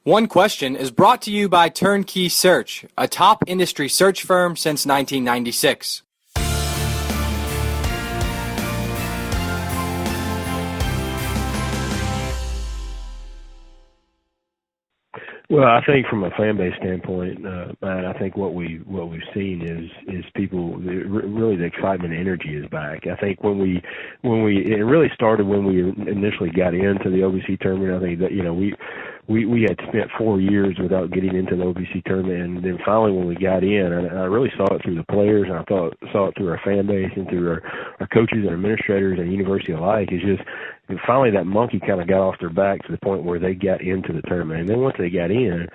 One Question is brought to you by Turnkey Search, a top industry search firm since 1996. Well, I think from a fan base standpoint, Matt, I think what we've seen is people really the excitement and energy is back. I think when we it really started when we initially got into the OVC tournament. I think that we had spent 4 years without getting into the OVC tournament, and then finally when we got in, I really saw it through the players, and I saw it through our fan base and through our coaches and administrators and university alike. It's just finally that monkey kind of got off their back to the point where they got into the tournament, and then once they got in,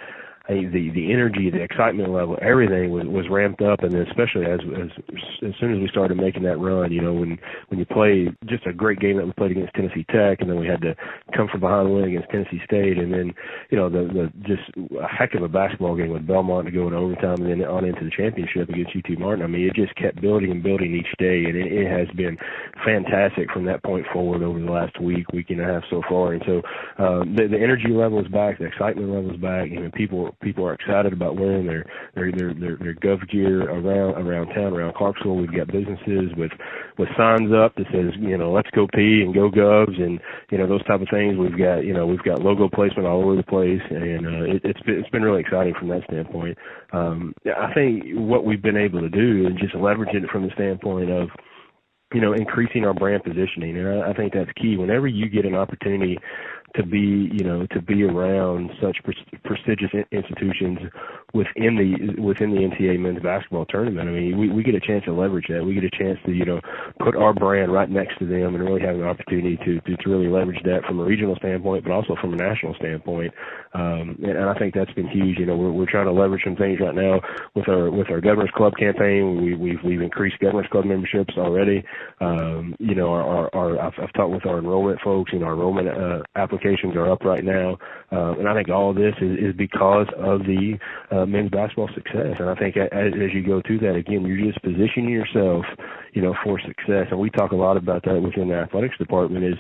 I think the energy, the excitement level, everything was ramped up, and then especially as soon as we started making that run, when you play just a great game that we played against Tennessee Tech, and then we had to come from behind and win against Tennessee State, and then the just a heck of a basketball game with Belmont to go in overtime, and then on into the championship against UT Martin. I mean, it just kept building and building each day, and it has been fantastic from that point forward over the last week and a half so far. And so the energy level is back, the excitement level is back, and people are excited about wearing their Gov gear around town, around Clarksville. We've got businesses with signs up that says, let's go P and go Govs, and those type of things. We've got logo placement all over the place, and it's been really exciting from that standpoint. I think what we've been able to do is just leverage it from the standpoint of increasing our brand positioning, and I think that's key. Whenever you get an opportunity to be around such prestigious institutions within the NCAA men's basketball tournament, I mean, we get a chance to leverage that. We get a chance to put our brand right next to them and really have an opportunity to really leverage that from a regional standpoint, but also from a national standpoint. And I think that's been huge. We're trying to leverage some things right now with our Governors Club campaign. We've increased Governors Club memberships already. I've talked with our enrollment folks, and our enrollment applications are up right now. And I think all of this is because of the men's basketball success. And I think as you go through that, again, you're just positioning yourself, for success. And we talk a lot about that within the athletics department is,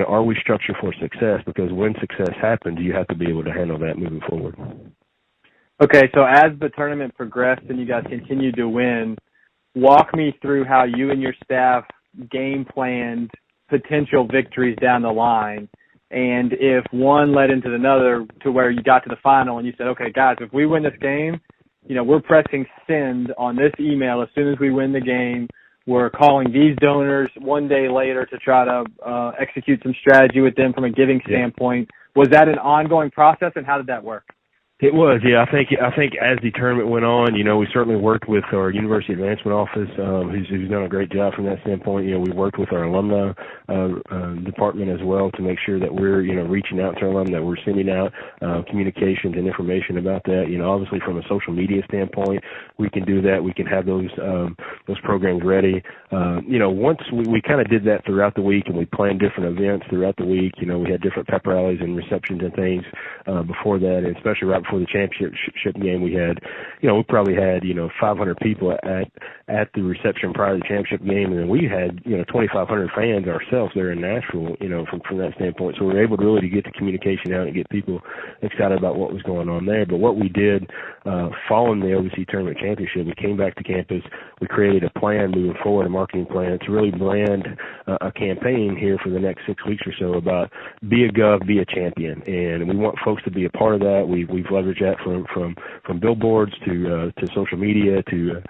are we structured for success? Because when success happens, you have to be able to handle that moving forward. Okay, so as the tournament progressed and you guys continued to win, walk me through how you and your staff game planned potential victories down the line. And if one led into another to where you got to the final and you said, okay, guys, if we win this game, we're pressing send on this email as soon as we win the game. We're calling these donors one day later to try to execute some strategy with them from a giving standpoint. Was that an ongoing process, and how did that work? It was, yeah. I think as the tournament went on, we certainly worked with our University Advancement Office, who's done a great job from that standpoint. We worked with our alumni department as well to make sure that we're, reaching out to our alumni, that we're sending out communications and information about that. Obviously from a social media standpoint, we can do that. We can have those programs ready. Once we kind of did that throughout the week, and we planned different events throughout the week. We had different pep rallies and receptions and things before that, and especially right before the championship game, we probably had 500 people at the reception prior to the championship game, and then we had 2,500 fans ourselves there in Nashville, from that standpoint. So we were able to really get the communication out and get people excited about what was going on there. But what we did following the OVC tournament championship, we came back to campus. We created a plan moving forward, a marketing plan to really blend a campaign here for the next 6 weeks or so about be a Gov, be a champion, and we want folks to be a part of that. We've leveraged that from billboards to social media to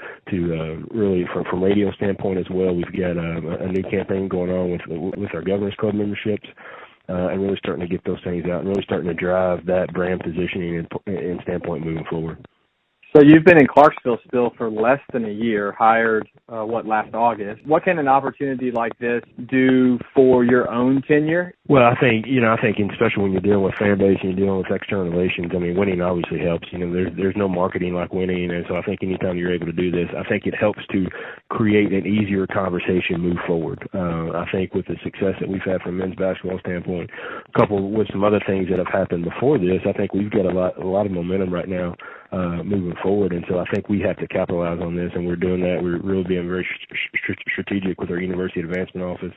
really from radio standpoint as well. We've got a new campaign going on with our Governors Club memberships, and really starting to get those things out and really starting to drive that brand positioning and standpoint moving forward. So you've been in Clarksville still for less than a year, hired, last August. What can an opportunity like this do for your own tenure? Well, I think, especially when you're dealing with fan base and you're dealing with external relations, I mean, winning obviously helps. There's no marketing like winning, and so I think anytime you're able to do this, I think it helps to create an easier conversation move forward. I think with the success that we've had from a men's basketball standpoint, coupled with some other things that have happened before this, I think we've got a lot of momentum right now moving forward. And so I think we have to capitalize on this, and we're doing that. We're really being very strategic with our University Advancement Office,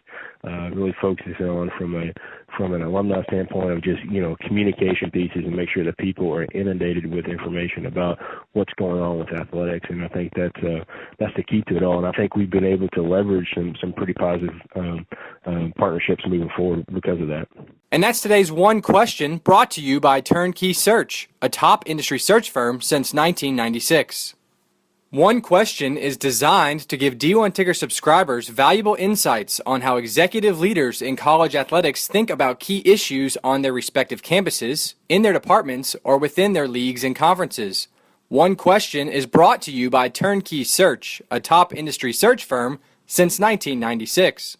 really focusing on from an alumni standpoint of just, communication pieces and make sure that people are inundated with information about what's going on with athletics. And I think that's the key to it all. And I think we've been able to leverage some pretty positive partnerships moving forward because of that. And that's today's One Question, brought to you by Turnkey Search, a top industry search firm since 1996. One Question is designed to give D1 Ticker subscribers valuable insights on how executive leaders in college athletics think about key issues on their respective campuses, in their departments, or within their leagues and conferences. One Question is brought to you by Turnkey Search, a top industry search firm since 1996.